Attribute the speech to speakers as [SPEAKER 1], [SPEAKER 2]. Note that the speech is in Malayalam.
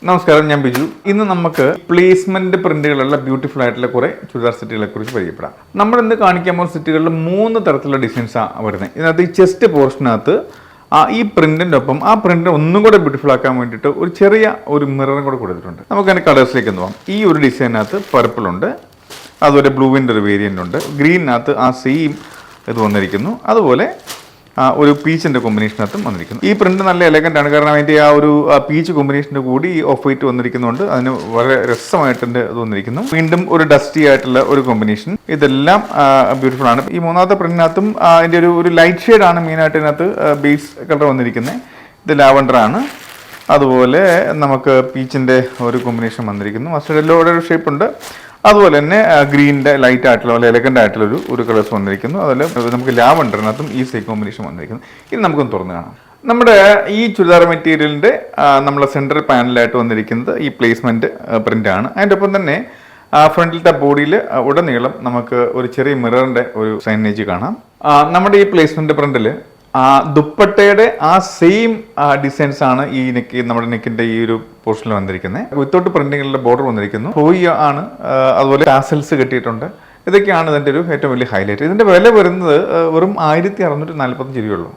[SPEAKER 1] നമസ്കാരം, ഞാൻ ബിജു. ഇന്ന് നമുക്ക് പ്ലേസ്മെന്റ് പ്രിന്റുകളുള്ള ബ്യൂട്ടിഫുൾ ആയിട്ടുള്ള കുറെ ചുരിദാർ സെറ്റുകളെ കുറിച്ച് പരിചയപ്പെടാം. നമ്മൾ ഇന്ന് കാണിക്കാൻ പോകുന്ന സെറ്റുകളിൽ 3 തരത്തിലുള്ള ഡിസൈൻസാണ് വരുന്നത്. ഇതിനകത്ത് ഈ ചെസ്റ്റ് പോർഷനകത്ത് ഈ പ്രിന്റിന്റെ ഒപ്പം ആ പ്രിന്റ് ഒന്നും കൂടെ ബ്യൂട്ടിഫുൾ ആക്കാൻ വേണ്ടിയിട്ട് ഒരു ചെറിയ മിററും കൂടെ കൊടുത്തിട്ടുണ്ട്. നമുക്ക് അതിന്റെ കളേഴ്സിലേക്ക് പോകാം. ഈ ഒരു ഡിസൈനകത്ത് പർപ്പിൾ ഉണ്ട്, അതുപോലെ ബ്ലൂവിൻ്റെ ഒരു വേരിയന്റ് ഉണ്ട്, ഗ്രീനിനകത്ത് ആ സെയിം ഇത് വന്നിരിക്കുന്നു, അതുപോലെ ഒരു പീച്ചിൻ്റെ കോമ്പിനേഷനകത്തും വന്നിരിക്കുന്നു. ഈ പ്രിന്റ് നല്ല എലഗൻ്റ് ആണ്, കാരണം അതിൻ്റെ ആ ഒരു പീച്ച് കോമ്പിനേഷൻ്റെ കൂടി ഈ ഓഫ് വൈറ്റ് വന്നിരിക്കുന്നതുകൊണ്ട് അതിന് വളരെ രസമായിട്ടുണ്ട് ഇത് വന്നിരിക്കുന്നു. വീണ്ടും ഒരു ഡസ്റ്റി ആയിട്ടുള്ള ഒരു കോമ്പിനേഷൻ, ഇതെല്ലാം ബ്യൂട്ടിഫുൾ ആണ്. ഈ മൂന്നാമത്തെ പ്രിന്റിനകത്തും അതിൻ്റെ ഒരു ലൈറ്റ് ഷെയ്ഡ് ആണ് മെയിനായിട്ട് ഇതിനകത്ത് ബേസ് കളർ വന്നിരിക്കുന്നത്. ഇത് ലാവണ്ടർ ആണ്, അതുപോലെ നമുക്ക് പീച്ചിൻ്റെ ഒരു കോമ്പിനേഷൻ വന്നിരിക്കുന്നു. മസ്റ്റർഡ് യെല്ലോയുടെ ഒരു ഷേപ്പ് ഉണ്ട്, അതുപോലെ തന്നെ ഗ്രീനിൻ്റെ ലൈറ്റ് ആയിട്ടുള്ള വളരെ എലഗൻ്റ് ആയിട്ടുള്ള ഒരു കളേഴ്സ് വന്നിരിക്കുന്നു. അതുപോലെ നമുക്ക് ലാവണ്ടറിനകത്തും ഈ സെയിം കോമ്പിനേഷൻ വന്നിരിക്കുന്നു. ഇത് നമുക്കൊന്ന് തുറന്ന് കാണാം. നമ്മുടെ ഈ ചുരിദാർ മെറ്റീരിയലിൻ്റെ നമ്മളെ സെൻട്രൽ പാനലായിട്ട് വന്നിരിക്കുന്നത് ഈ പ്ലേസ്മെൻറ്റ് പ്രിൻ്റാണ്. അതിൻ്റെ ഒപ്പം തന്നെ ഫ്രണ്ടിലത്തെ ബോഡിയിൽ ഉടനീളം നമുക്ക് ഒരു ചെറിയ മിററിൻ്റെ ഒരു സൈനേജ് കാണാം. നമ്മുടെ ഈ പ്ലേസ്മെൻറ്റ് പ്രിൻറ്റിൽ ദുപ്പട്ടയുടെ ആ സെയിം ഡിസൈൻസ് ആണ് ഈ നമ്മുടെ നെക്കിന്റെ ഈ ഒരു പോർഷനിൽ വന്നിരിക്കുന്നത്. വിത്തൗട്ട് പ്രിന്റിങ്ങിലുള്ള ബോർഡർ വന്നിരിക്കുന്നു, ഹോയി ആണ്, അതുപോലെ ടാസൽസ് കെട്ടിയിട്ടുണ്ട്. ഇതൊക്കെയാണ് ഇതിന്റെ ഒരു ഏറ്റവും വലിയ ഹൈലൈറ്റ്. ഇതിന്റെ വില വരുന്നത് വെറും 1645 രൂപയുള്ളൂ.